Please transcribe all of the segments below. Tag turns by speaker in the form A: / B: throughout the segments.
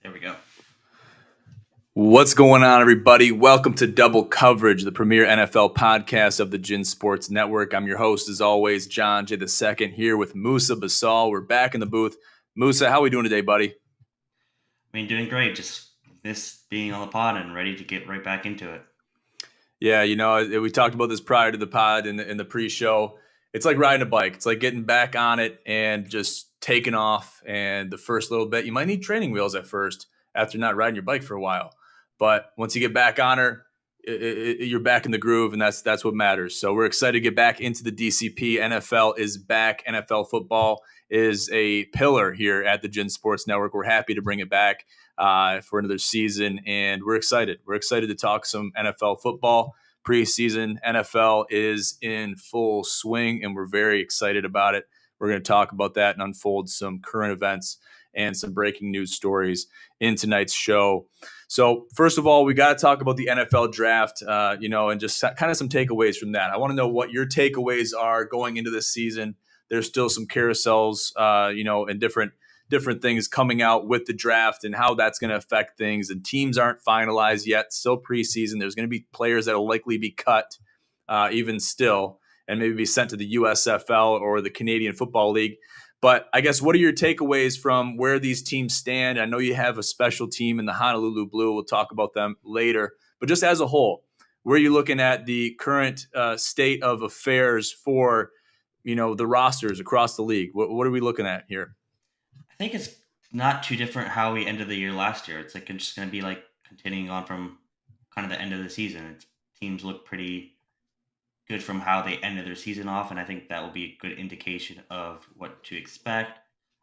A: There we go.
B: What's going on, everybody? Welcome to Double Coverage, the premier NFL podcast of the Gin Sports Network. I'm your host, as always, John J. II, here with Musa Basal. We're back in the booth. Musa, how are we doing today, buddy?
A: Doing great. Just this being on the pod and ready to get right back into it.
B: Yeah, we talked about this prior to the pod in the pre-show. It's like riding a bike. It's like getting back on it and just taking off. And the first little bit, you might need training wheels at first after not riding your bike for a while. But once you get back on her, you're back in the groove, and that's what matters. So we're excited to get back into the DCP. NFL is back. NFL football is a pillar here at the Gin Sports Network. We're happy to bring it back for another season, and we're excited. We're excited to talk some NFL football. Preseason NFL is in full swing, and we're very excited about it. We're going to talk about that and unfold some current events and some breaking news stories in tonight's show. So first of all, we got to talk about the NFL draft, and just kind of some takeaways from that. I want to know what your takeaways are going into this season. There's still some carousels, and different things coming out with the draft and how that's going to affect things. And teams aren't finalized yet. Still preseason. There's going to be players that will likely be cut even still and maybe be sent to the USFL or the Canadian Football League. But I guess, what are your takeaways from where these teams stand? I know you have a special team in the Honolulu Blue. We'll talk about them later. But just as a whole, where are you looking at the current state of affairs for, the rosters across the league? What are we looking at here?
A: I think it's not too different how we ended the year last year. It's just going to be like continuing on from kind of the end of the season. Teams look pretty good from how they ended their season off, and I think that will be a good indication of what to expect.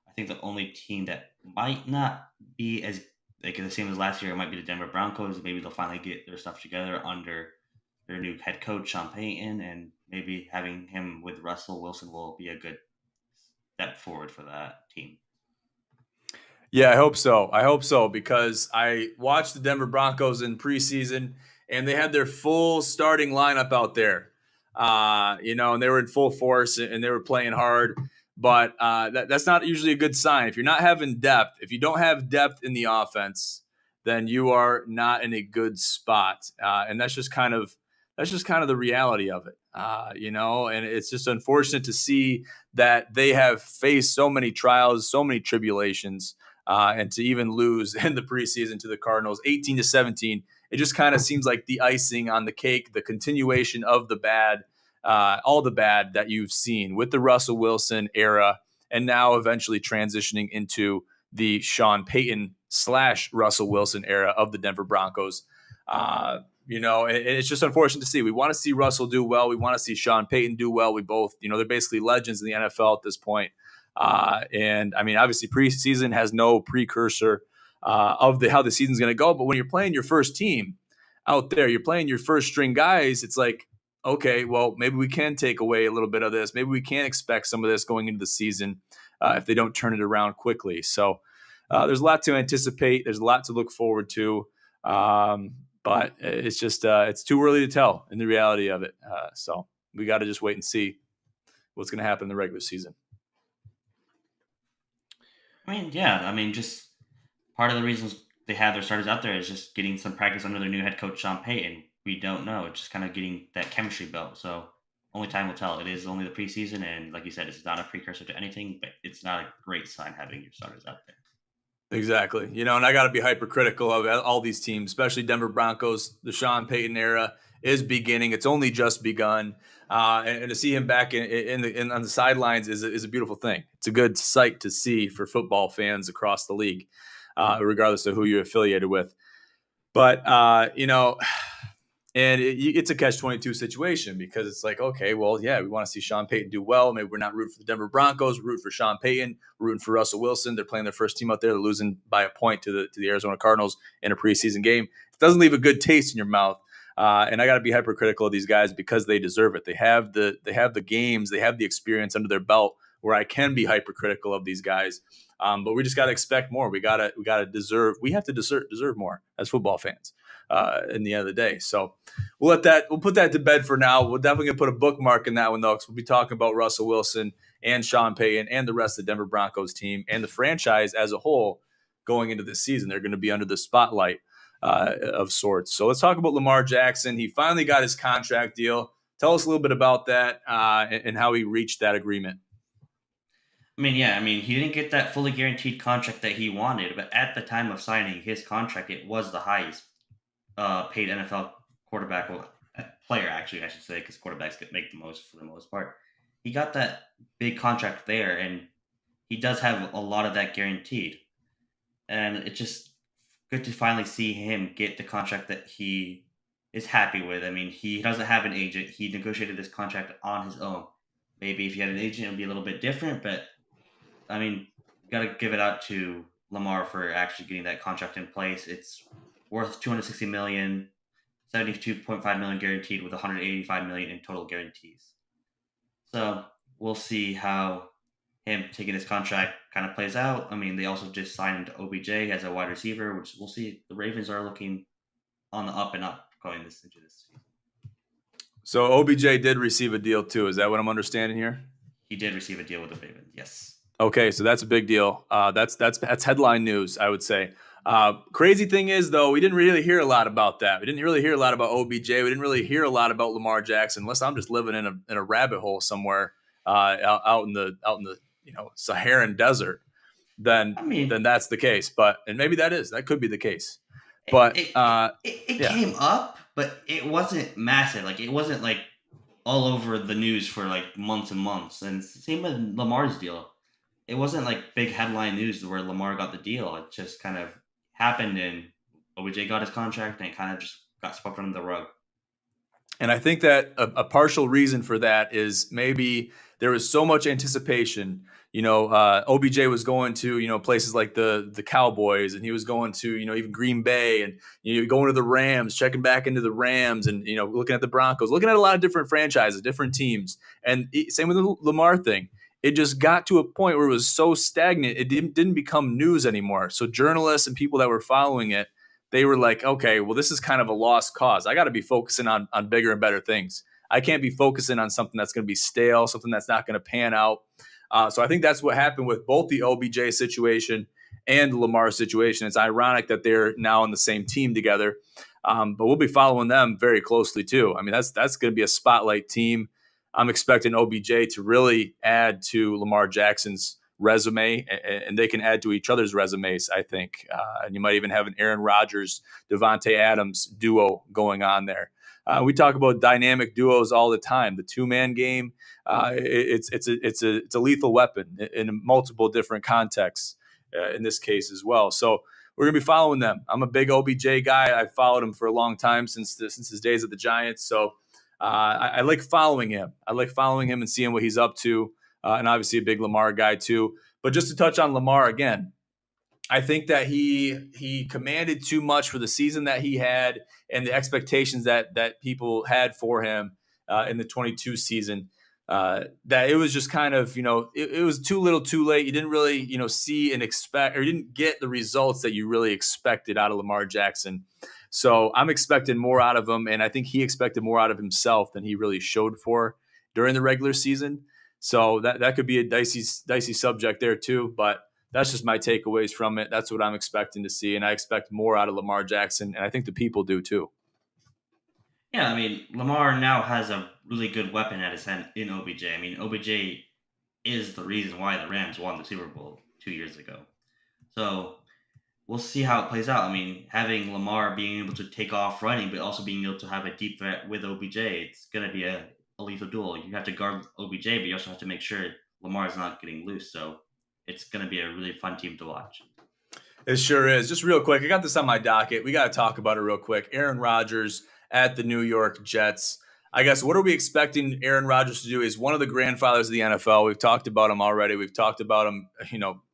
A: I think the only team that might not be as the same as last year might be the Denver Broncos. Maybe they'll finally get their stuff together under their new head coach, Sean Payton, and maybe having him with Russell Wilson will be a good step forward for that team.
B: Yeah, I hope so, because I watched the Denver Broncos in preseason, and they had their full starting lineup out there. And they were in full force and they were playing hard. But that's not usually a good sign. If you're not having depth, if you don't have depth in the offense, then you are not in a good spot. And that's just kind of the reality of it. And it's just unfortunate to see that they have faced so many trials, so many tribulations, and to even lose in the preseason to the Cardinals, 18-17. It just kind of seems like the icing on the cake, the continuation of the bad, all the bad that you've seen with the Russell Wilson era, and now eventually transitioning into the Sean Payton / Russell Wilson era of the Denver Broncos. It's just unfortunate to see. We want to see Russell do well. We want to see Sean Payton do well. We both, they're basically legends in the NFL at this point. And I mean, obviously preseason has no precursor of how the season's going to go. But when you're playing your first team out there, you're playing your first string guys, it's like, okay, well, maybe we can take away a little bit of this. Maybe we can expect some of this going into the season if they don't turn it around quickly. So there's a lot to anticipate. There's a lot to look forward to. But it's just it's too early to tell in the reality of it. So we got to just wait and see what's going to happen in the regular season.
A: Just part of the reasons they have their starters out there is just getting some practice under their new head coach, Sean Payton. We don't know. It's just kind of getting that chemistry built. So only time will tell. It is only the preseason, and like you said, it's not a precursor to anything, but it's not a great sign having your starters out there.
B: Exactly. And I got to be hypercritical of all these teams, especially Denver Broncos. The Sean Payton era is beginning. It's only just begun. And to see him back on the sidelines is a beautiful thing. It's a good sight to see for football fans across the league, regardless of who you're affiliated with. But, and it's a catch-22 situation, because it's like, okay, well, yeah, we want to see Sean Payton do well. Maybe we're not rooting for the Denver Broncos. We're rooting for Sean Payton. We're rooting for Russell Wilson. They're playing their first team out there. They're losing by a point to the Arizona Cardinals in a preseason game. It doesn't leave a good taste in your mouth. And I got to be hypercritical of these guys because they deserve it. They have the games. They have the experience under their belt where I can be hypercritical of these guys. But we just got to expect more. We have to deserve more as football fans in the end of the day. So we'll put that to bed for now. We're definitely going to put a bookmark in that one, though, because we'll be talking about Russell Wilson and Sean Payton and the rest of the Denver Broncos team and the franchise as a whole going into this season. They're going to be under the spotlight of sorts. So let's talk about Lamar Jackson. He finally got his contract deal. Tell us a little bit about that and how he reached that agreement.
A: I mean, yeah, I mean, he didn't get that fully guaranteed contract that he wanted, but at the time of signing his contract, it was the highest paid NFL quarterback, well, player actually, I should say, because quarterbacks get make the most for the most part. He got that big contract there, and he does have a lot of that guaranteed, and it's just good to finally see him get the contract that he is happy with. I mean, he doesn't have an agent; he negotiated this contract on his own. Maybe if he had an agent, it would be a little bit different, but I mean, got to give it out to Lamar for actually getting that contract in place. It's worth 260 million, 72.5 million guaranteed with 185 million in total guarantees. So we'll see how him taking this contract kind of plays out. I mean, they also just signed OBJ as a wide receiver, which we'll see. The Ravens are looking on the up and up going into this season.
B: So OBJ did receive a deal too. Is that what I'm understanding here?
A: He did receive a deal with the Ravens, yes.
B: Okay, so that's a big deal. That's headline news, I would say. Crazy thing is, though, we didn't really hear a lot about that. We didn't really hear a lot about OBJ. We didn't really hear a lot about Lamar Jackson, unless I'm just living in a rabbit hole somewhere out in the Saharan desert. Then that's the case. And maybe that could be the case. But
A: it came up, but it wasn't massive. Like it wasn't like all over the news for like months and months. And same with Lamar's deal. It wasn't like big headline news where Lamar got the deal. It just kind of happened, and OBJ got his contract, and it kind of just got swept under the rug.
B: And I think that a partial reason for that is maybe there was so much anticipation. OBJ was going to places like the Cowboys, and he was going to even Green Bay, and going to the Rams, checking back into the Rams, and looking at the Broncos, looking at a lot of different franchises, different teams. And same with the Lamar thing. It just got to a point where it was so stagnant, it didn't become news anymore. So journalists and people that were following it, they were like, okay, well, this is kind of a lost cause. I got to be focusing on bigger and better things. I can't be focusing on something that's going to be stale, something that's not going to pan out. So I think that's what happened with both the OBJ situation and Lamar situation. It's ironic that they're now on the same team together, but we'll be following them very closely too. I mean, that's going to be a spotlight team. I'm expecting OBJ to really add to Lamar Jackson's resume, and they can add to each other's resumes, I think. And you might even have an Aaron Rodgers, Devontae Adams duo going on there. We talk about dynamic duos all the time. The two-man game, it's a lethal weapon in multiple different contexts. In this case as well. So we're gonna be following them. I'm a big OBJ guy. I've followed him for a long time since his days at the Giants. So I like following him. I like following him and seeing what he's up to. And obviously a big Lamar guy too. But just to touch on Lamar again, I think that he commanded too much for the season that he had and the expectations that people had for him in the 22 season. That it was just kind of, it was too little too late. You didn't really, see and expect, or you didn't get the results that you really expected out of Lamar Jackson. So I'm expecting more out of him, and I think he expected more out of himself than he really showed for during the regular season. So that could be a dicey subject there too, but that's just my takeaways from it. That's what I'm expecting to see, and I expect more out of Lamar Jackson, and I think the people do too.
A: Yeah, I mean, Lamar now has a really good weapon at his hand in OBJ. I mean, OBJ is the reason why the Rams won the Super Bowl 2 years ago. So we'll see how it plays out. I mean, having Lamar being able to take off running, but also being able to have a deep threat with OBJ, it's going to be a lethal duel. You have to guard OBJ, but you also have to make sure Lamar's not getting loose. So it's going to be a really fun team to watch.
B: It sure is. Just real quick, I got this on my docket. We got to talk about it real quick. Aaron Rodgers at the New York Jets. I guess what are we expecting Aaron Rodgers to do? Is one of the grandfathers of the NFL. We've talked about him already. We've talked about him,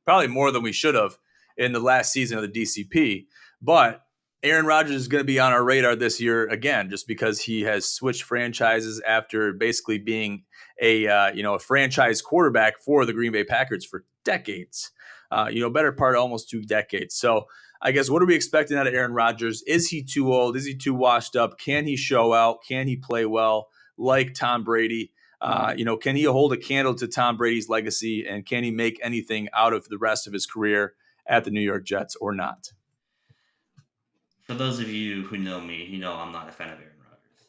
B: probably more than we should have in the last season of the DCP. But Aaron Rodgers is going to be on our radar this year again, just because he has switched franchises after basically being a franchise quarterback for the Green Bay Packers for decades. Better part of almost 2 decades. So I guess what are we expecting out of Aaron Rodgers? Is he too old? Is he too washed up? Can he show out? Can he play well like Tom Brady? Can he hold a candle to Tom Brady's legacy? And can he make anything out of the rest of his career at the New York Jets or not?
A: For those of you who know me, you know I'm not a fan of Aaron Rodgers.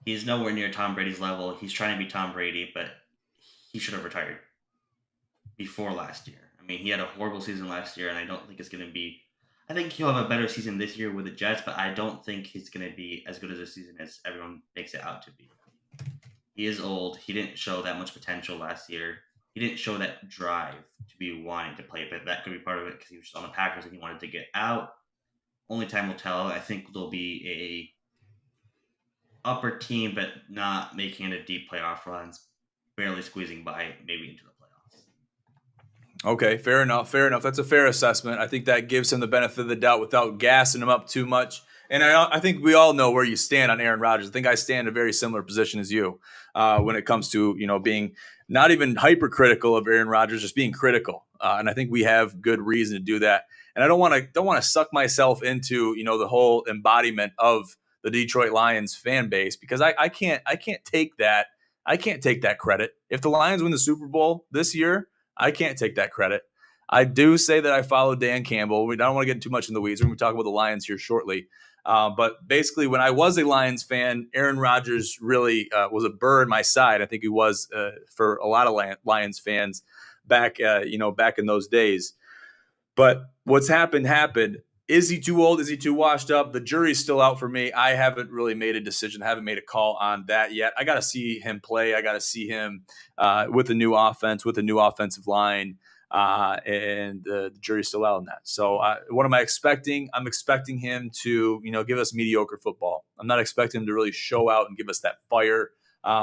A: He's nowhere near Tom Brady's level. He's trying to be Tom Brady, but he should have retired before last year. I mean, he had a horrible season last year, and I don't think it's going to be. I think he'll have a better season this year with the Jets, but I don't think he's going to be as good as a season as everyone makes it out to be. He is old. He didn't show that much potential last year. He didn't show that drive to be wanting to play, but that could be part of it because he was on the Packers and he wanted to get out. Only time will tell. I think there'll be a upper team, but not making it a deep playoff runs, barely squeezing by, maybe into the playoffs.
B: Okay, fair enough. Fair enough. That's a fair assessment. I think that gives him the benefit of the doubt without gassing him up too much. And I think we all know where you stand on Aaron Rodgers. I think I stand in a very similar position as you when it comes to being not even hypercritical of Aaron Rodgers, just being critical. And I think we have good reason to do that. And I don't want to suck myself into the whole embodiment of the Detroit Lions fan base because I can't take that. I can't take that credit. If the Lions win the Super Bowl this year, I can't take that credit. I do say that I follow Dan Campbell. We don't want to get too much in the weeds. We're going to talk about the Lions here shortly. But basically, when I was a Lions fan, Aaron Rodgers really was a burr in my side. I think he was for a lot of Lions fans back in those days. But what's happened. Is he too old? Is he too washed up? The jury's still out for me. I haven't really made a decision. I haven't made a call on that yet. I got to see him play. I got to see him with a new offense, with a new offensive line. And the jury's still out on that. So what am I expecting? I'm expecting him to, give us mediocre football. I'm not expecting him to really show out and give us that fire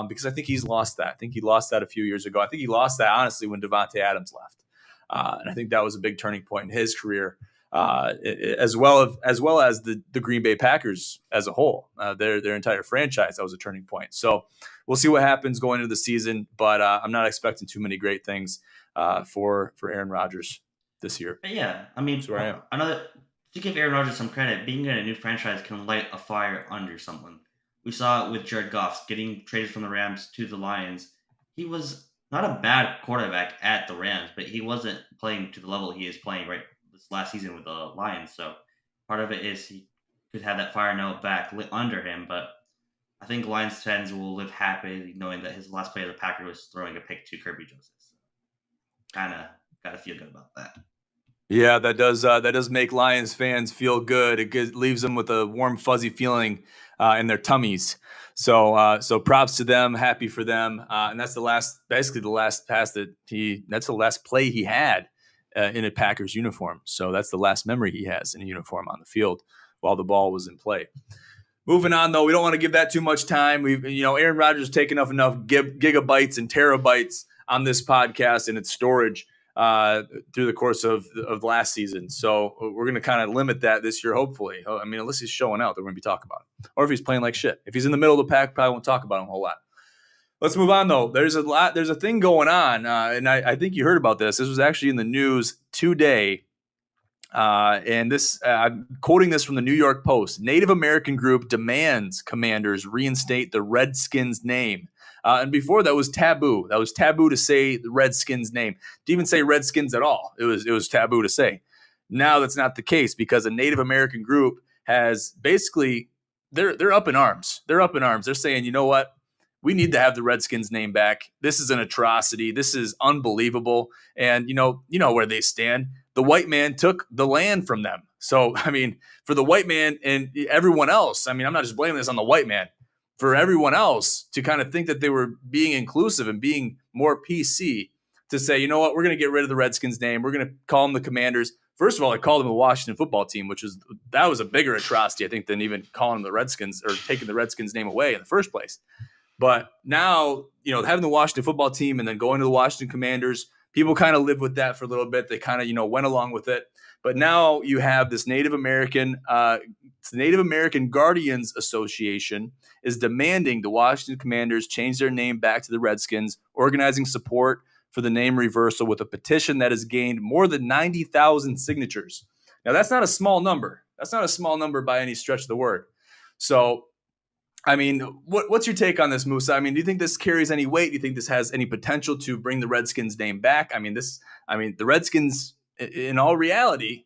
B: because I think he's lost that. I think he lost that a few years ago. I think he lost that, honestly, when Devontae Adams left. And I think that was a big turning point in his career. As well as the Green Bay Packers as a whole, their entire franchise, that was a turning point. So we'll see what happens going into the season, but I'm not expecting too many great things for Aaron Rodgers this year.
A: Yeah, I mean, to give Aaron Rodgers some credit, being in a new franchise can light a fire under someone. We saw it with Jared Goff getting traded from the Rams to the Lions. He was not a bad quarterback at the Rams, but he wasn't playing to the level he is playing right this last season with the Lions. So part of it is he could have that fire note back lit under him, but I think Lions fans will live happy knowing that his last play of the Packers was throwing a pick to Kirby Joseph. So kind of got to feel good about that.
B: Yeah, that does make Lions fans feel good. It leaves them with a warm, fuzzy feeling in their tummies. So props to them. Happy for them. And that's the last play he had in a Packers uniform. So that's the last memory he has in a uniform on the field while the ball was in play. Moving on, though, we don't want to give that too much time. Aaron Rodgers has taken enough gigabytes and terabytes on this podcast and its storage through the course of last season. So we're going to kind of limit that this year, hopefully. I mean, unless he's showing out, that we're going to be talking about him. Or if he's playing like shit. If he's in the middle of the pack, probably won't talk about him a whole lot. Let's move on, though. There's a thing going on, and I think you heard about this. This was actually in the news today. And this, I'm quoting this from the New York Post. Native American group demands Commanders reinstate the Redskins name. And before that was taboo. That was taboo to say the Redskins name. To even say Redskins at all, it was taboo to say. Now that's not the case because a Native American group has basically they're up in arms. They're up in arms. They're saying, you know what? We need to have the Redskins name back. This is an atrocity. This is unbelievable. And you know where they stand. The white man took the land from them. So, I mean, for the white man and everyone else, I mean, I'm not just blaming this on the white man. For everyone else to kind of think that they were being inclusive and being more PC to say, you know what, we're going to get rid of the Redskins name. We're going to call them the Commanders. First of all, they called them the Washington football team, that was a bigger atrocity, I think, than even calling them the Redskins or taking the Redskins name away in the first place. But now, having the Washington football team and then going to the Washington Commanders, people kind of lived with that for a little bit. They kind of, went along with it. But now you have this Native American Guardians Association is demanding the Washington Commanders change their name back to the Redskins, organizing support for the name reversal with a petition that has gained more than 90,000 signatures. Now, that's not a small number. That's not a small number by any stretch of the word. So, I mean, what's your take on this, Musa? I mean, do you think this carries any weight? Do you think this has any potential to bring the Redskins name back? I mean, the Redskins in all reality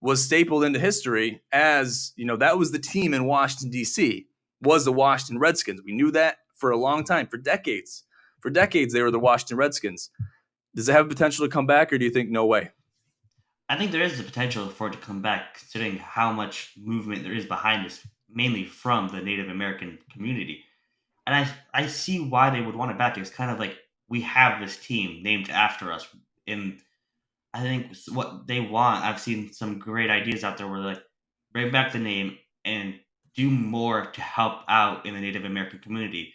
B: was stapled into history as, that was the team in Washington, D.C., was the Washington Redskins. We knew that for a long time, for decades. For decades, they were the Washington Redskins. Does it have potential to come back, or do you think no way?
A: I think there is the potential for it to come back, considering how much movement there is behind this, mainly from the Native American community. And I see why they would want it back. It's kind of like we have this team named after us, and I think what they want. I've seen some great ideas out there where like bring back the name and do more to help out in the Native American community.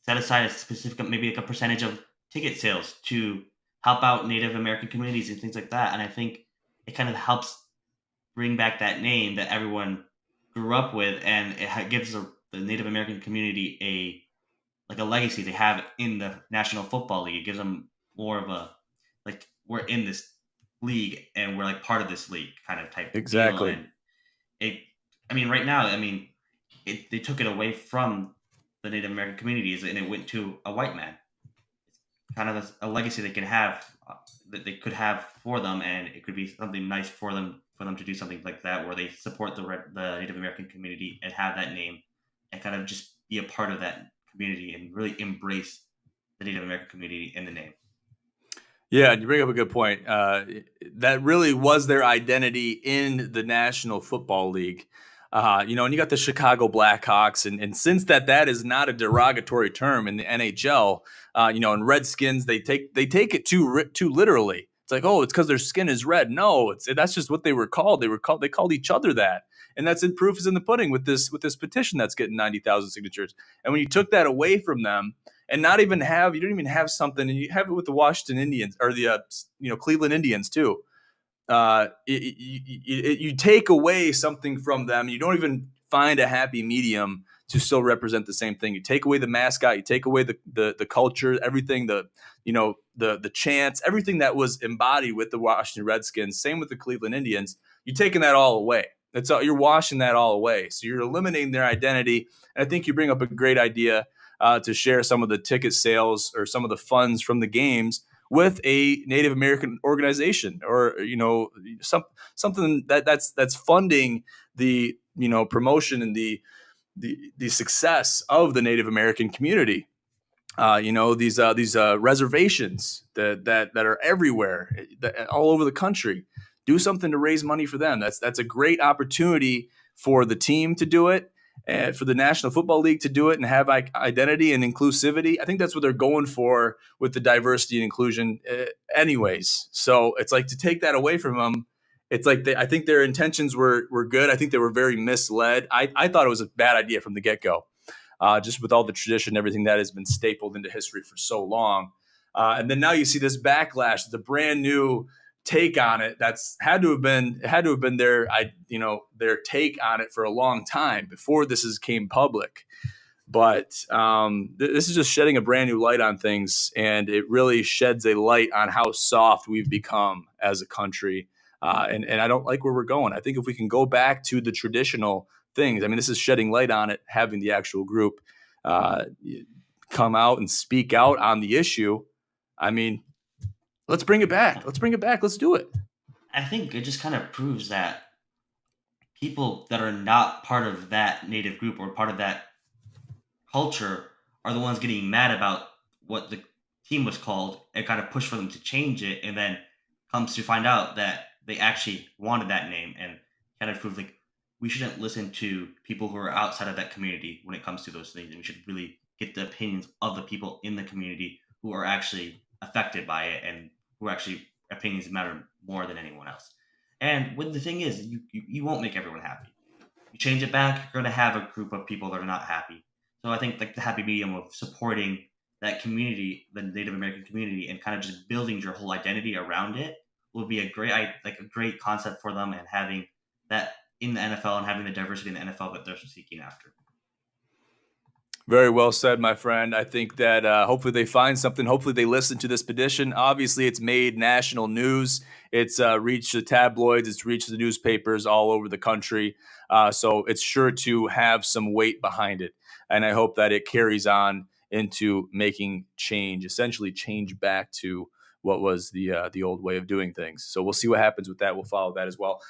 A: Set aside a specific, maybe like a percentage of ticket sales to help out Native American communities and things like that. And I think it kind of helps bring back that name that everyone grew up with, and gives the Native American community a legacy they have in the National Football League. It gives them more of a like we're in this league and we're like part of this league kind of type deal.
B: Exactly.
A: And it, I mean, right now, I mean, they took it away from the Native American communities and it went to a white man. Kind of a legacy they can have, that they could have for them, and it could be something nice for them to do something like that where they support the Native American community and have that name and kind of just be a part of that community and really embrace the Native American community in the name.
B: Yeah, you bring up a good point. That really was their identity in the National Football League. And you got the Chicago Blackhawks, and since that is not a derogatory term in the NHL, and Redskins, they take it too literally. It's like, oh, it's because their skin is red. No, that's just what they were called. They called each other that, and that's in proof is in the pudding with this petition that's getting 90,000 signatures. And when you took that away from them, and you don't even have something, and you have it with the Washington Indians or the Cleveland Indians too. You take away something from them. You don't even find a happy medium to still represent the same thing. You take away the mascot, you take away the culture, everything, the chants, everything that was embodied with the Washington Redskins. Same with the Cleveland Indians. You're taking that all away. You're washing that all away. So you're eliminating their identity. And I think you bring up a great idea to share some of the ticket sales or some of the funds from the games with a Native American organization, or something that's funding the promotion and the success of the Native American community. These reservations that are everywhere, all over the country. Do something to raise money for them. That's a great opportunity for the team to do it, and for the National Football League to do it and have identity and inclusivity. I think that's what they're going for with the diversity and inclusion, anyways. So it's like to take that away from them. It's like I think their intentions were good. I think they were very misled. I thought it was a bad idea from the get-go, just with all the tradition, everything that has been stapled into history for so long. And then now you see this backlash, the brand new take on it. That's had to have been their take on it for a long time before this came public. But this is just shedding a brand new light on things, and it really sheds a light on how soft we've become as a country. And I don't like where we're going. I think if we can go back to the traditional things, I mean, this is shedding light on it, having the actual group come out and speak out on the issue. I mean, let's bring it back. Let's bring it back. Let's do it.
A: I think it just kind of proves that people that are not part of that native group or part of that culture are the ones getting mad about what the team was called and kind of push for them to change it, and then comes to find out that they actually wanted that name, and kind of prove like we shouldn't listen to people who are outside of that community when it comes to those things, and we should really get the opinions of the people in the community who are actually affected by it and who actually opinions matter more than anyone else. And when the thing is, you won't make everyone happy. You change it back, you're going to have a group of people that are not happy. So I think like the happy medium of supporting that community, the Native American community, and kind of just building your whole identity around it will be a great concept for them, and having that in the NFL and having the diversity in the NFL that they're seeking after.
B: Very well said, my friend. I think that hopefully they find something. Hopefully they listen to this petition. Obviously, it's made national news. It's reached the tabloids. It's reached the newspapers all over the country. So it's sure to have some weight behind it. And I hope that it carries on into making change, essentially change back to what was the old way of doing things. So we'll see what happens with that. We'll follow that as well.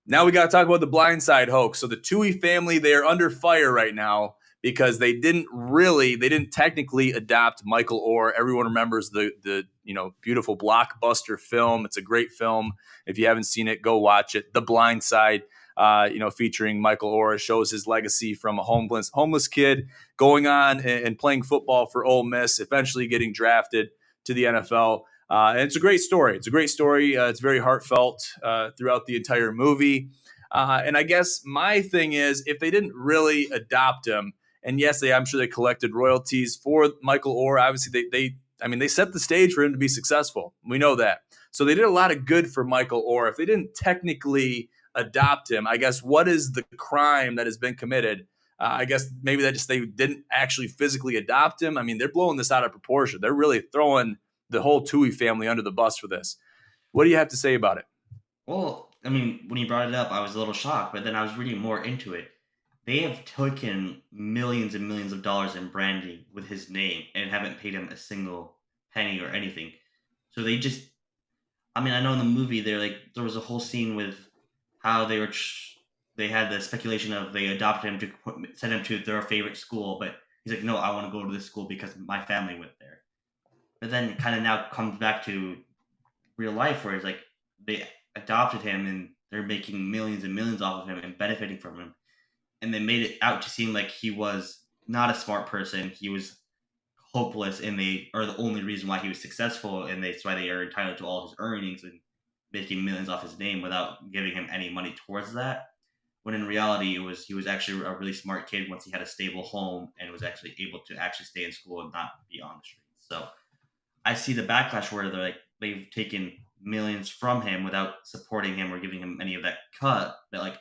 B: Now we got to talk about the blindside hoax. So the Tui family, they are under fire right now because they didn't technically adopt Michael Orr. Everyone remembers the beautiful blockbuster film. It's a great film. If you haven't seen it, go watch it. The Blind Side, featuring Michael Orr, shows his legacy from a homeless kid going on and playing football for Ole Miss, eventually getting drafted to the NFL. And it's a great story. It's very heartfelt throughout the entire movie. And I guess my thing is, if they didn't really adopt him, and yes, I'm sure they collected royalties for Michael Orr. Obviously, they set the stage for him to be successful. We know that. So they did a lot of good for Michael Orr. If they didn't technically adopt him, I guess what is the crime that has been committed? I guess maybe they didn't actually physically adopt him. I mean, they're blowing this out of proportion. They're really throwing the whole Tui family under the bus for this. What do you have to say about it?
A: Well, I mean, when you brought it up, I was a little shocked, but then I was reading more into it. They have taken millions and millions of dollars in branding with his name and haven't paid him a single penny or anything. So they just, I mean, I know in the movie there was a whole scene with how they had the speculation of they adopted him to send him to their favorite school, but he's like, no, I want to go to this school because my family went there. But then it kind of now comes back to real life where it's like they adopted him and they're making millions and millions off of him and benefiting from him. And they made it out to seem like he was not a smart person. He was hopeless, and they are the only reason why he was successful, and that's why they are entitled to all his earnings and making millions off his name without giving him any money towards that. When in reality, he was actually a really smart kid once he had a stable home and was actually able to actually stay in school and not be on the streets. So I see the backlash where they've taken millions from him without supporting him or giving him any of that cut. But like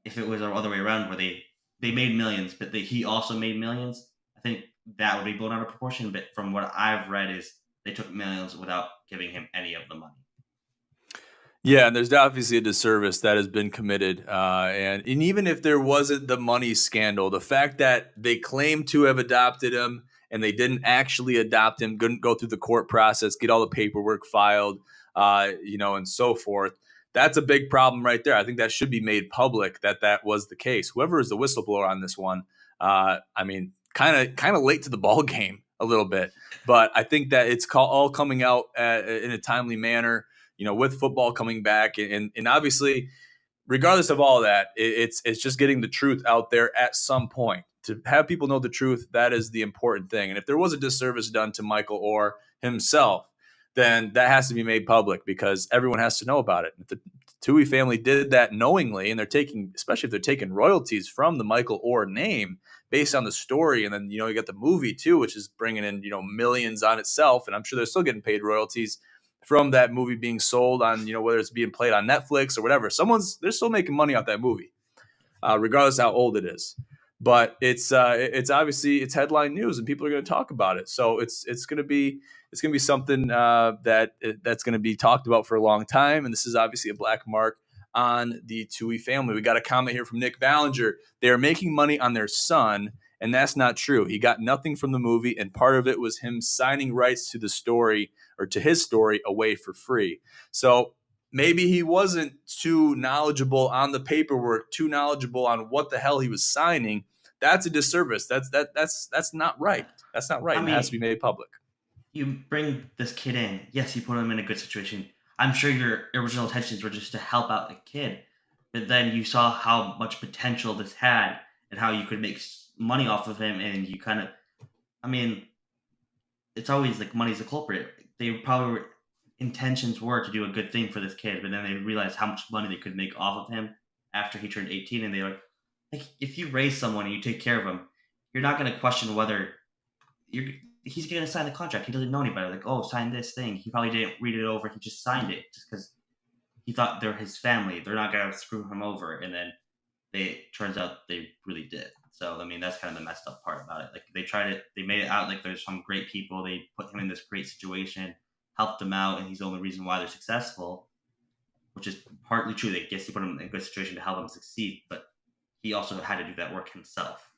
A: if it was the other way around where they made millions, but he also made millions, I think that would be blown out of proportion. But from what I've read is they took millions without giving him any of the money.
B: Yeah, and there's obviously a disservice that has been committed. And even if there wasn't the money scandal, the fact that they claim to have adopted him and they didn't actually adopt him, couldn't go through the court process, get all the paperwork filed, and so forth. That's a big problem right there. I think that should be made public that was the case. Whoever is the whistleblower on this one, kind of late to the ball game a little bit, but I think that it's all coming out in a timely manner. With football coming back, and obviously, regardless of all that, it's just getting the truth out there at some point. To have people know the truth, that is the important thing. And if there was a disservice done to Michael Orr himself, then that has to be made public because everyone has to know about it. If the Tui family did that knowingly, and especially if they're taking royalties from the Michael Orr name based on the story, and then you got the movie too, which is bringing in millions on itself, and I'm sure they're still getting paid royalties from that movie being sold on, whether it's being played on Netflix or whatever. They're still making money off that movie, regardless of how old it is. But it's obviously it's headline news and people are going to talk about it. So it's going to be something that's going to be talked about for a long time. And this is obviously a black mark on the Tui family. We got a comment here from Nick Ballinger. They are making money on their son. And that's not true. He got nothing from the movie, and part of it was him signing rights to the story or to his story away for free. So maybe he wasn't too knowledgeable on the paperwork, too knowledgeable on what the hell he was signing. That's a disservice. That's not right. That's not right. It has to be made public.
A: You bring this kid in. Yes, you put him in a good situation. I'm sure your original intentions were just to help out the kid, but then you saw how much potential this had and how you could make money off of him, and you kind of, it's always like money's the culprit. They probably intentions were to do a good thing for this kid, but then they realized how much money they could make off of him after he turned 18, and they were like, if you raise someone and you take care of him, you're not going to question whether he's going to sign the contract. He doesn't know any better. Like, oh, sign this thing. He probably didn't read it over. He just signed it just because he thought they're his family. They're not going to screw him over, and then turns out they really did. So, that's kind of the messed up part about it. Like, they made it out like there's some great people. They put him in this great situation, helped him out, and he's the only reason why they're successful, which is partly true. They guess he put him in a good situation to help him succeed, but he also had to do that work himself.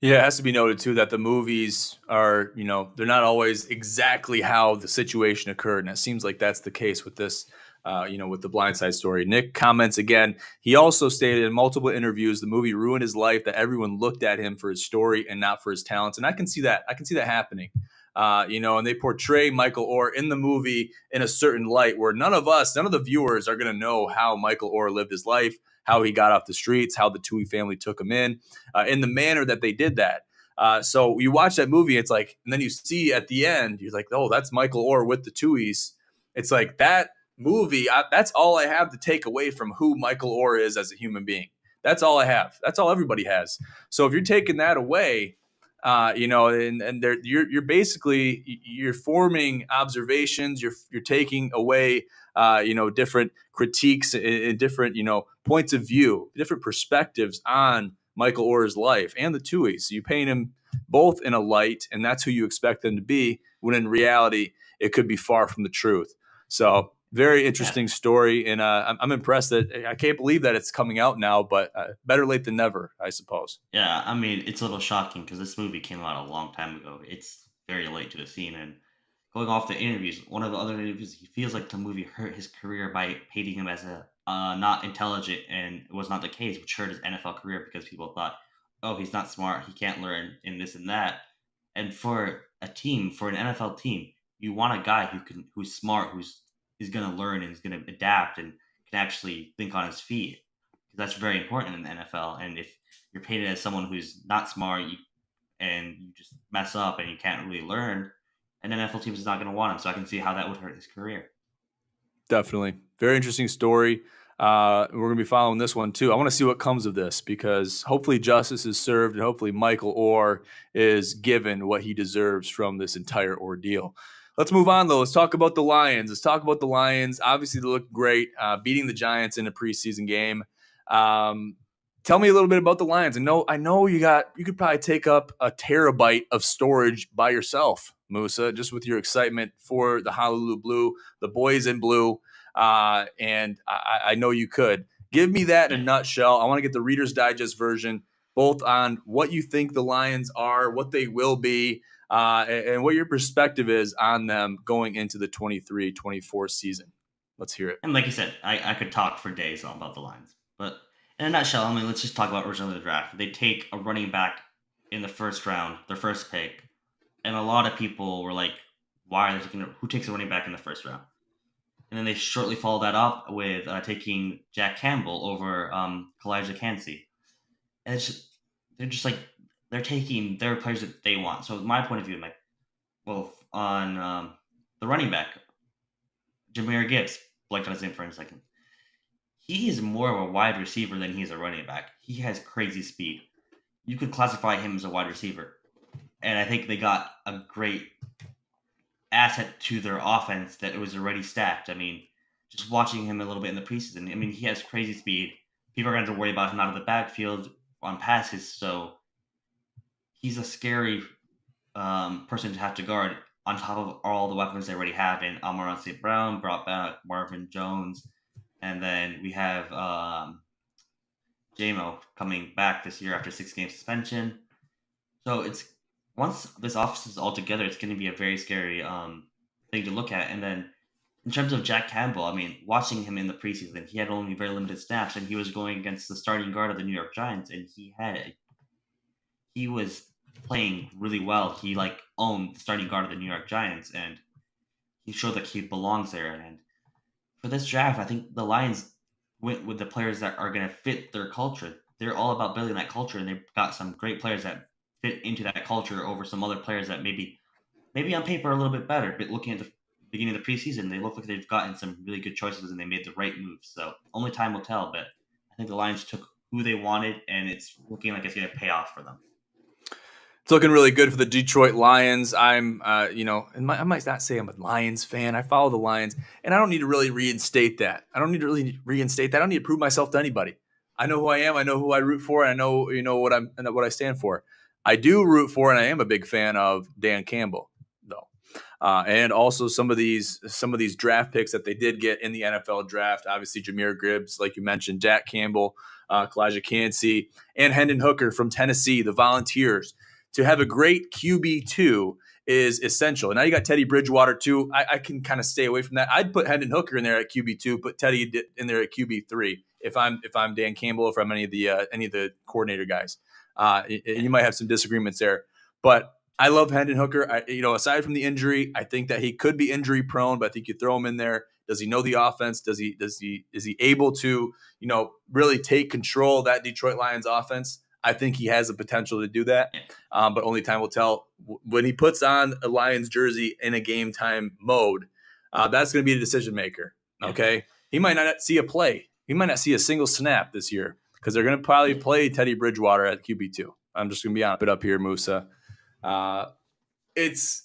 B: Yeah, it has to be noted too that the movies are, they're not always exactly how the situation occurred, and it seems like that's the case with this, with the Blind Side story. Nick comments again. He also stated in multiple interviews the movie ruined his life. That everyone looked at him for his story and not for his talents, and I can see that. I can see that happening. And they portray Michael Orr in the movie in a certain light where none of the viewers are going to know how Michael Orr lived his life, how he got off the streets, how the Tui family took him in the manner that they did that. So you watch that movie, it's like, and then you see at the end, you're like, oh, that's Michael Orr with the Tuies. It's like that movie. That's all I have to take away from who Michael Orr is as a human being. That's all I have. That's all everybody has. So if you're taking that away, and you're basically you're forming observations. You're taking away, different critiques and different, points of view, different perspectives on Michael Orr's life and the Tuies. So you paint him both in a light, and that's who you expect them to be, when in reality, it could be far from the truth. So very
A: Yeah.
B: interesting story, and I'm impressed that I can't believe that it's coming out now, but better late than never, I suppose.
A: Yeah, I mean, it's a little shocking because this movie came out a long time ago. It's very late to the scene, and going off the interviews, one of the other interviews, he feels like the movie hurt his career by painting him as a not intelligent, and it was not the case, which hurt his NFL career because people thought, oh, he's not smart, he can't learn, and this and that. And for a team, for an NFL team, you want a guy who's smart, who's going to learn and is going to adapt and can actually think on his feet. That's very important in the NFL. And if you're painted as someone who's not smart, and you just mess up and you can't really learn, an NFL team is not going to want him. So I can see how that would hurt his career.
B: Definitely. Very interesting story. We're going to be following this one too. I want to see what comes of this, because hopefully justice is served and hopefully Michael Orr is given what he deserves from this entire ordeal. Let's move on, though. Let's talk about the Lions. Obviously, they look great, beating the Giants in a preseason game. Tell me a little bit about the Lions. I know you could probably take up a terabyte of storage by yourself, Musa, just with your excitement for the Honolulu Blue, the boys in blue. And I know you could. Give me that in a
A: Yeah.
B: nutshell. I want to get the Reader's Digest version, both on what you think the Lions are, what they will be, and what your perspective is on them going into the 23-24 season. Let's hear it.
A: And like you said, I could talk for days on about the Lions. But in a nutshell, I mean, let's just talk about originally the draft. They take a running back in the first round, their first pick. And a lot of people were like, why are they taking, who takes a running back in the first round? And then they shortly followed that up with taking Jack Campbell over Kalijah Kancey. And they're just like, they're taking their players that they want. So my point of view, I'm like, well, on the running back, Jameer Gibbs, blanked on his name for a second. He is more of a wide receiver than he's a running back. He has crazy speed. You could classify him as a wide receiver. And I think they got a great asset to their offense that it was already stacked. I mean, just watching him a little bit in the preseason, I mean, he has crazy speed. People are going to worry about him out of the backfield on passes, so he's a scary person to have to guard on top of all the weapons they already have in Amon St. Brown, brought back Marvin Jones, and then we have JMO coming back this year after 6 game suspension. So it's once this offense is all together, it's going to be a very scary thing to look at. And then in terms of Jack Campbell, I mean, watching him in the preseason, he had only very limited snaps, and he was going against the starting guard of the New York Giants, and he was playing really well. He like owned the starting guard of the New York Giants, and he showed that he belongs there. And for this draft, I think the Lions went with the players that are going to fit their culture. They're all about building that culture, and they've got some great players that fit into that culture over some other players that maybe on paper are a little bit better. But looking at the beginning of the preseason, they look like they've gotten some really good choices and they made the right moves. So only time will tell. But I think the Lions took who they wanted, and it's looking like it's going to pay off for them.
B: It's looking really good for the Detroit Lions. I'm, and I might not say I'm a Lions fan. I follow the Lions, and I don't need to really reinstate that. I don't need to prove myself to anybody. I know who I am. I know who I root for. And I know, what I stand for. I do root for, and I am a big fan of Dan Campbell, though. And also some of these draft picks that they did get in the NFL draft. Obviously, Jahmyr Gibbs, like you mentioned, Jack Campbell, Kalijah Kancey, and Hendon Hooker from Tennessee, the Volunteers. To have a great QB2 is essential. And now you got Teddy Bridgewater too. I can kind of stay away from that. I'd put Hendon Hooker in there at QB2, put Teddy in there at QB3 if I'm Dan Campbell or if I'm any of the coordinator guys. You might have some disagreements there, but I love Hendon Hooker. Aside from the injury, I think that he could be injury prone, but I think you throw him in there. Does he know the offense? Is he able to, really take control of that Detroit Lions offense? I think he has the potential to do that, but only time will tell. When he puts on a Lions jersey in a game time mode, that's going to be the decision maker. Okay, he might not see a play. He might not see a single snap this year because they're going to probably play Teddy Bridgewater at QB2. I'm just going to be honest up here, Musa. It's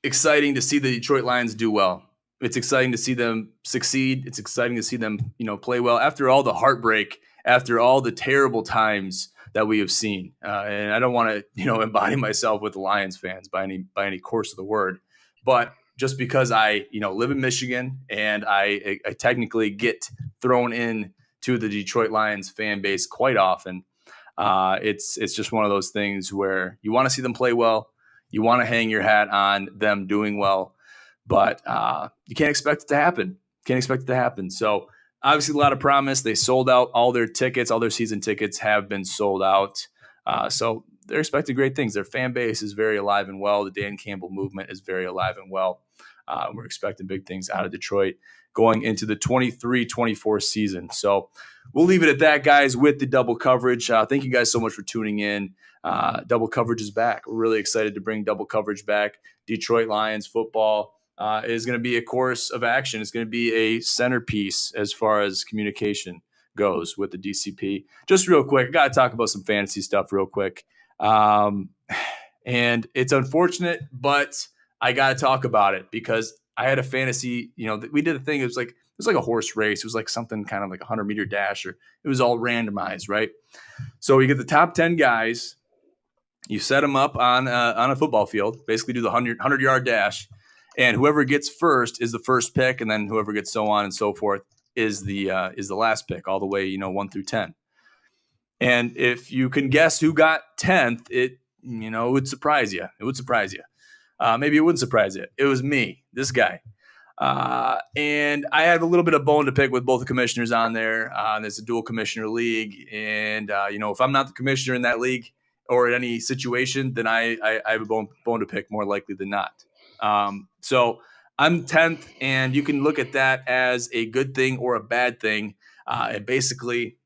B: exciting to see the Detroit Lions do well. It's exciting to see them succeed. It's exciting to see them, play well after all the heartbreak, after all the terrible times that we have seen. And I don't want to, embody myself with the Lions fans by any course of the word, but just because I, live in Michigan and I technically get thrown in to the Detroit Lions fan base quite often. It's just one of those things where you want to see them play well. You want to hang your hat on them doing well, but you can't expect it to happen. So obviously a lot of promise. They sold out all their tickets. All their season tickets have been sold out. So they're expecting great things. Their fan base is very alive and well. The Dan Campbell movement is very alive and well. We're expecting big things out of Detroit going into the 23-24 season. So we'll leave it at that, guys, with the double coverage. Thank you guys so much for tuning in. Double coverage is back. We're really excited to bring double coverage back. Detroit Lions football is going to be a course of action. It's going to be a centerpiece as far as communication goes with the DCP. Just real quick, I got to talk about some fantasy stuff real quick. And it's unfortunate, but I got to talk about it because I had a fantasy, we did a thing. It was like a horse race. It was like something kind of like a 100-meter dash, or it was all randomized, right? So you get the top 10 guys, you set them up on a football field, basically do the 100-yard dash, and whoever gets first is the first pick, and then whoever gets so on and so forth is the last pick, all the way 1 through 10. And if you can guess who got 10th, it would surprise you. It would surprise you. Maybe it wouldn't surprise you. It was me, this guy. And I have a little bit of bone to pick with both the commissioners on there. There's a dual commissioner league. And, if I'm not the commissioner in that league or in any situation, then I have a bone to pick more likely than not. So I'm 10th, and you can look at that as a good thing or a bad thing. And basically,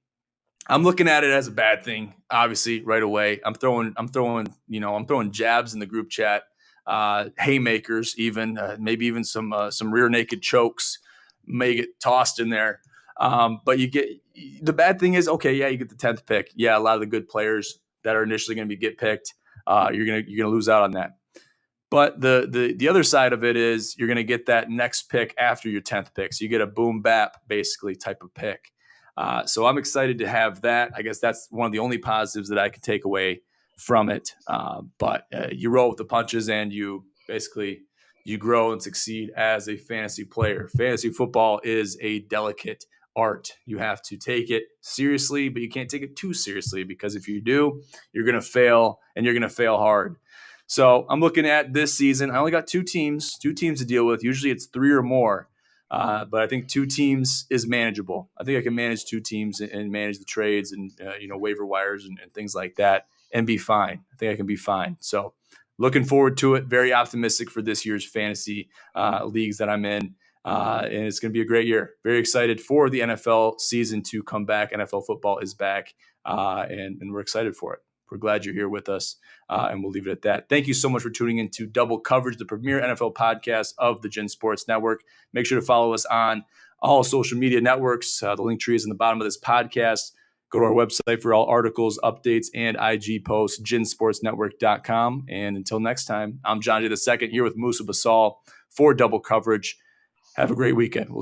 B: I'm looking at it as a bad thing, obviously, right away. I'm throwing jabs in the group chat. Haymakers, even maybe even some rear naked chokes may get tossed in there. But you get the bad thing is, okay, yeah, you get the 10th pick. Yeah, a lot of the good players that are initially going to get picked, you're gonna lose out on that. But the other side of it is you're going to get that next pick after your 10th pick. So you get a boom bap basically type of pick. So I'm excited to have that. I guess that's one of the only positives that I can take away from it. But you roll with the punches, and you grow and succeed as a fantasy player. Fantasy football is a delicate art. You have to take it seriously, but you can't take it too seriously, because if you do, you're going to fail, and you're going to fail hard. So I'm looking at this season. I only got two teams to deal with. Usually it's 3 or more. But I think 2 teams is manageable. I think I can manage 2 teams and manage the trades and waiver wires and things like that and be fine. I think I can be fine. So looking forward to it. Very optimistic for this year's fantasy leagues that I'm in. And it's going to be a great year. Very excited for the NFL season to come back. NFL football is back, and we're excited for it. We're glad you're here with us, and we'll leave it at that. Thank you so much for tuning in to Double Coverage, the premier NFL podcast of the Gin Sports Network. Make sure to follow us on all social media networks. The link tree is in the bottom of this podcast. Go to our website for all articles, updates, and IG posts, ginsportsnetwork.com. And until next time, I'm John J. II here with Musa Basal for Double Coverage. Have a great weekend. We'll